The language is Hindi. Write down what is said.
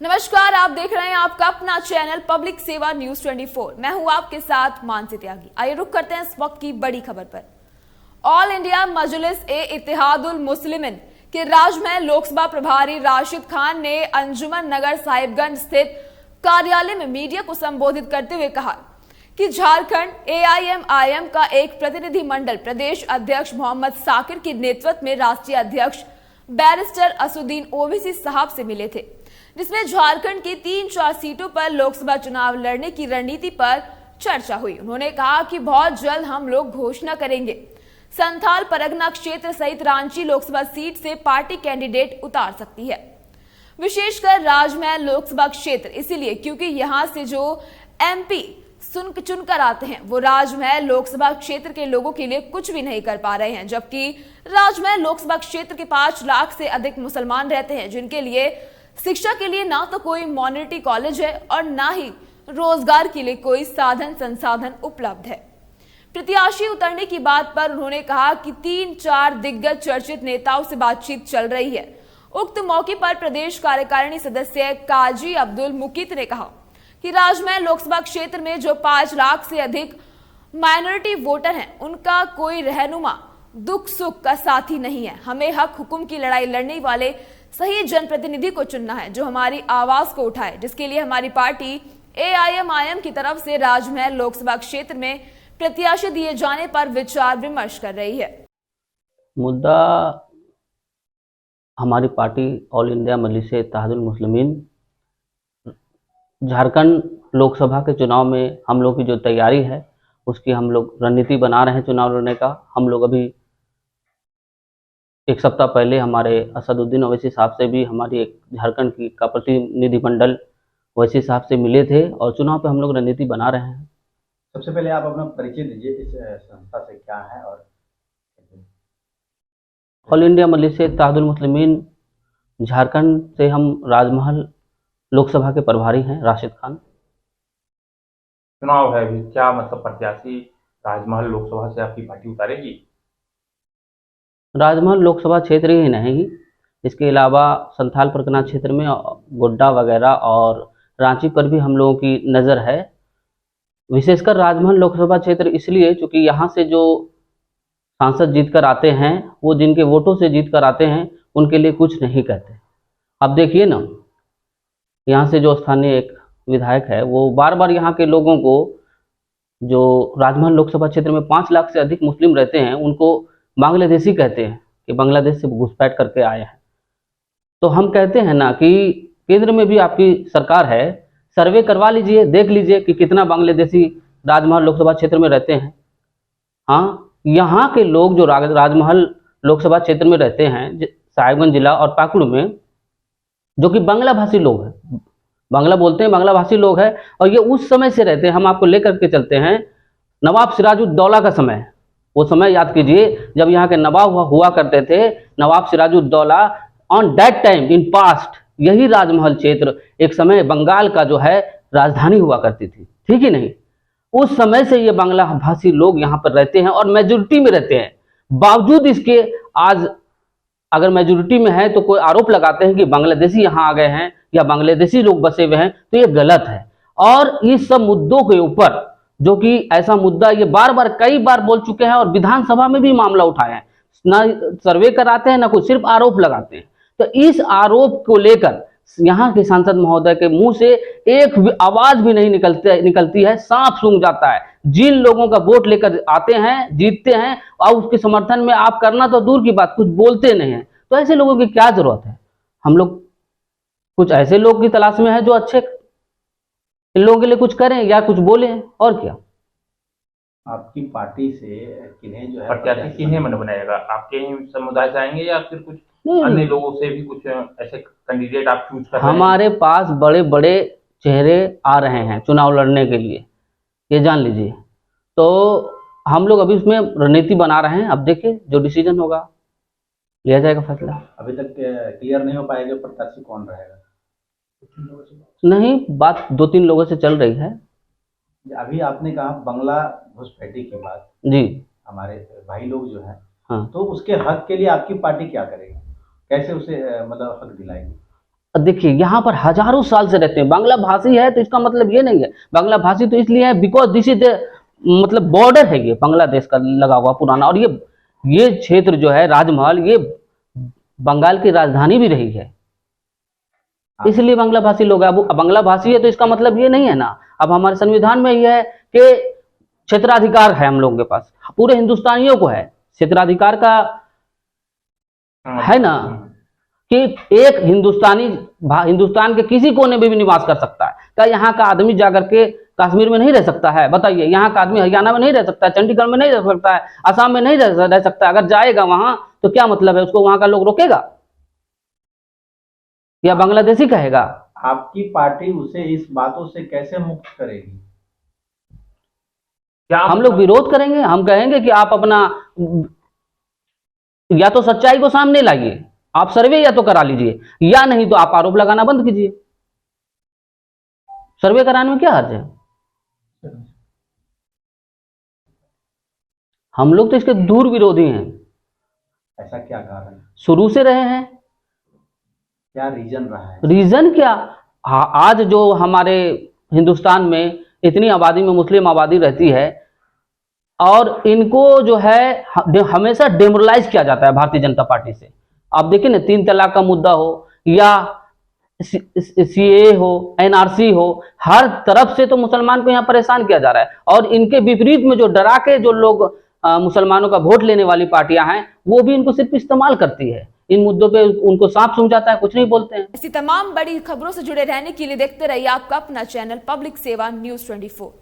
नमस्कार, आप देख रहे हैं आपका अपना चैनल पब्लिक सेवा न्यूज 24। मैं हूं आपके साथ मानसी त्यागी। आइए रुक करते हैं इस वक्त की बड़ी खबर पर। ऑल इंडिया मजलिस ए इत्तेहादुल मुस्लिमीन के राजमहल लोकसभा प्रभारी राशिद खान ने अंजुमन नगर साहिबगंज स्थित कार्यालय में मीडिया को संबोधित करते हुए कहा कि झारखंड एआईएमआईएम का एक प्रतिनिधि मंडल प्रदेश अध्यक्ष मोहम्मद साकिर के नेतृत्व में राष्ट्रीय अध्यक्ष बैरिस्टर असुद्दीन ओवैसी साहब से मिले थे, जिसमें झारखंड की 3-4 सीटों पर लोकसभा चुनाव लड़ने की रणनीति पर चर्चा हुई। उन्होंने कहा कि बहुत जल्द हम लोग घोषणा करेंगे। संथाल परगना क्षेत्र सहित रांची लोकसभा सीट से पार्टी कैंडिडेट उतार सकती है, विशेषकर राजमहल लोकसभा क्षेत्र इसलिए क्योंकि यहां से जो एमपी चुनकर आते हैं वो राजमहल लोकसभा क्षेत्र के लोगों के लिए कुछ भी नहीं कर पा रहे हैं, जबकि राजमहल लोकसभा क्षेत्र के 5 लाख से अधिक मुसलमान रहते हैं, जिनके लिए शिक्षा के लिए ना तो कोई मॉनिटरी कॉलेज है और ना ही रोजगार के लिए कोई साधन संसाधन उपलब्ध है। प्रत्याशी उतरने की बात पर उन्होंने कहा कि 3-4 दिग्गज चर्चित नेताओं से बातचीत चल रही है। उक्त मौके पर प्रदेश कार्यकारिणी सदस्य काजी अब्दुल मुकीत ने कहा कि राजमहल लोकसभा क्षेत्र में जो 5 लाख से अधिक माइनॉरिटी वोटर हैं, उनका कोई रहनुमा दुख सुख का साथी नहीं है। हमें हक हुकुम की लड़ाई लड़ने वाले सही जनप्रतिनिधि को चुनना है जो हमारी आवाज को उठाए, जिसके लिए हमारी पार्टी एआईएमआईएम की तरफ से राजमहल लोकसभा क्षेत्र में प्रत्याशी दिए जाने पर विचार विमर्श कर रही है। मुद्दा हमारी पार्टी ऑल इंडिया मजलिस ए इत्तेहादुल मुस्लिमीन झारखंड लोकसभा के चुनाव में हम लोग की जो तैयारी है उसकी हम लोग रणनीति बना रहे हैं चुनाव लड़ने का। हम लोग अभी एक सप्ताह पहले हमारे असदुद्दीन ओवैसी साहब से भी हमारी एक झारखंड की का प्रतिनिधिमंडल ओवैसी साहब से मिले थे और चुनाव पे हम लोग रणनीति बना रहे हैं। सबसे पहले आप अपना परिचय दीजिए, इस संस्था से क्या है। और ऑल इंडिया मजलिस ए इत्तेहादुल मुस्लिमीन झारखंड से हम राजमहल लोकसभा के प्रभारी हैं राशिद खान। चुनाव है अभी, क्या मतलब प्रत्याशी राजमहल लोकसभा से आपकी पार्टी उतारेगी? राजमहल लोकसभा क्षेत्र ही नहीं, इसके अलावा संथाल परगना क्षेत्र में गोड्डा वगैरह और रांची पर भी हम लोगों की नज़र है। विशेषकर राजमहल लोकसभा क्षेत्र इसलिए क्योंकि यहाँ से जो सांसद जीत कर आते हैं वो जिनके वोटों से जीत कर आते हैं उनके लिए कुछ नहीं कहते। अब देखिए ना, यहाँ से जो स्थानीय एक विधायक है वो बार बार यहाँ के लोगों को, जो राजमहल लोकसभा क्षेत्र में 5 लाख से अधिक मुस्लिम रहते हैं, उनको बांग्लादेशी कहते हैं कि बांग्लादेश से घुसपैठ करके आए हैं। तो हम कहते हैं ना कि केंद्र में भी आपकी सरकार है, सर्वे करवा लीजिए, देख लीजिए कि कितना बांग्लादेशी राजमहल लोकसभा क्षेत्र में रहते हैं। हाँ, यहाँ के लोग जो राजमहल लोकसभा क्षेत्र में रहते हैं साहिबगंज जिला और पाकुड़ में, जो कि बांग्ला भाषी लोग हैं, बांग्ला बोलते हैं, बांग्ला भाषी लोग हैं और ये उस समय से रहते हैं। हम आपको लेकर के चलते हैं नवाब सिराजुद्दौला का समय। वो समय याद कीजिए जब यहाँ के नवाब हुआ करते थे, नवाब Sirajuddaula. On that time in past यही राजमहल क्षेत्र एक समय बंगाल का जो है राजधानी हुआ करती थी, ठीक ही नहीं। उस समय से ये बांग्ला भाषी लोग यहाँ पर रहते हैं और मेजोरिटी में रहते हैं। बावजूद इसके आज अगर मेजोरिटी में है तो कोई आरोप लगाते हैं कि बांग्लादेशी यहाँ आ गए हैं या बांग्लादेशी लोग बसे हुए हैं, तो ये गलत है। और इस सब मुद्दों के ऊपर, जो कि ऐसा मुद्दा ये बार बार कई बार बोल चुके हैं और विधानसभा में भी मामला उठाए हैं, ना सर्वे कराते हैं ना कुछ, सिर्फ आरोप लगाते हैं। तो इस आरोप को लेकर यहाँ के सांसद महोदय के मुंह से एक भी आवाज भी नहीं निकलती है, सांप सूंघ जाता है। जिन लोगों का वोट लेकर आते हैं, जीतते हैं, और उसके समर्थन में आप करना तो दूर की बात, कुछ बोलते नहीं है, तो ऐसे लोगों की क्या जरूरत है। हम लोग कुछ ऐसे लोग की तलाश में है जो अच्छे इन लोगों के लिए कुछ करें या कुछ बोलें, और क्या। आपकी पार्टी से किन्हें जो है प्रत्याशी किन्हें मन बनाएगा? आपके ही समुदाय से आएंगे या फिर कुछ अन्य लोगों से भी कुछ ऐसे कैंडिडेट आप चूज कर रहे हैं? हमारे पास बड़े बड़े चेहरे आ रहे हैं चुनाव लड़ने के लिए, ये जान लीजिए। तो हम लोग अभी उसमें रणनीति बना रहे हैं। अब देखिए जो डिसीजन होगा लिया जाएगा फैसला। अभी तक क्लियर नहीं हो पाएगा प्रत्याशी कौन रहेगा? नहीं, बात 2-3 लोगों से चल रही है। अभी आपने कहा बंगला घुसपैठी की बात, जी, हमारे भाई लोग जो हैं, हाँ, तो उसके हक के लिए आपकी पार्टी क्या करेगी? कैसे उसे मतलब हक दिलाएगी? देखिए यहाँ पर हजारों साल से रहते हैं, बांग्ला भाषी है तो इसका मतलब ये नहीं है, बांग्ला भाषी तो इसलिए है बिकॉज दिस इज मतलब बॉर्डर है, ये बांग्लादेश का लगा हुआ पुराना, और ये क्षेत्र जो है राजमहल, ये बंगाल की राजधानी भी रही है, इसलिए बांग्ला भाषी लोग हैं। अब बांग्ला भाषी है तो इसका मतलब ये नहीं है ना, अब हमारे संविधान में यह है कि क्षेत्राधिकार है हम लोगों के पास, पूरे हिंदुस्तानियों को है क्षेत्राधिकार का, है ना, कि एक हिंदुस्तानी हिंदुस्तान के किसी कोने में भी निवास कर सकता है। क्या यहाँ का आदमी जाकर के कश्मीर में नहीं रह सकता है? बताइए, यहाँ का आदमी हरियाणा में नहीं रह सकता है, चंडीगढ़ में नहीं रह सकता है, असम में नहीं रह सकता है? अगर जाएगा वहां तो क्या मतलब है, उसको वहां का लोग रोकेगा या बांग्लादेशी कहेगा? आपकी पार्टी उसे इस बातों से कैसे मुक्त करेगी? क्या हम लोग विरोध करेंगे, हम कहेंगे कि आप अपना या तो सच्चाई को सामने लाइए, आप सर्वे या तो करा लीजिए, या नहीं तो आप आरोप लगाना बंद कीजिए। सर्वे कराने में क्या हर्ज है? हम लोग तो इसके दूर विरोधी हैं। ऐसा क्या कारण है? शुरू से रहे हैं। क्या रीजन रहा है? रीजन क्या? आज जो हमारे हिंदुस्तान में इतनी आबादी में मुस्लिम आबादी रहती है और इनको जो है हमेशा डेमोरलाइज किया जाता है भारतीय जनता पार्टी से। आप देखिए ना, 3 तलाक का मुद्दा हो या सीए हो, एनआरसी हो, हर तरफ से तो मुसलमान को यहाँ परेशान किया जा रहा है, और इनके विपरीत में जो डरा के जो लोग मुसलमानों का वोट लेने वाली पार्टियां हैं वो भी इनको सिर्फ इस्तेमाल करती है, इन मुद्दों पे उनको सांप सूंघ जाता है, कुछ नहीं बोलते हैं। ऐसी तमाम बड़ी खबरों से जुड़े रहने के लिए देखते रहिए आपका अपना चैनल पब्लिक सेवा न्यूज़ 24।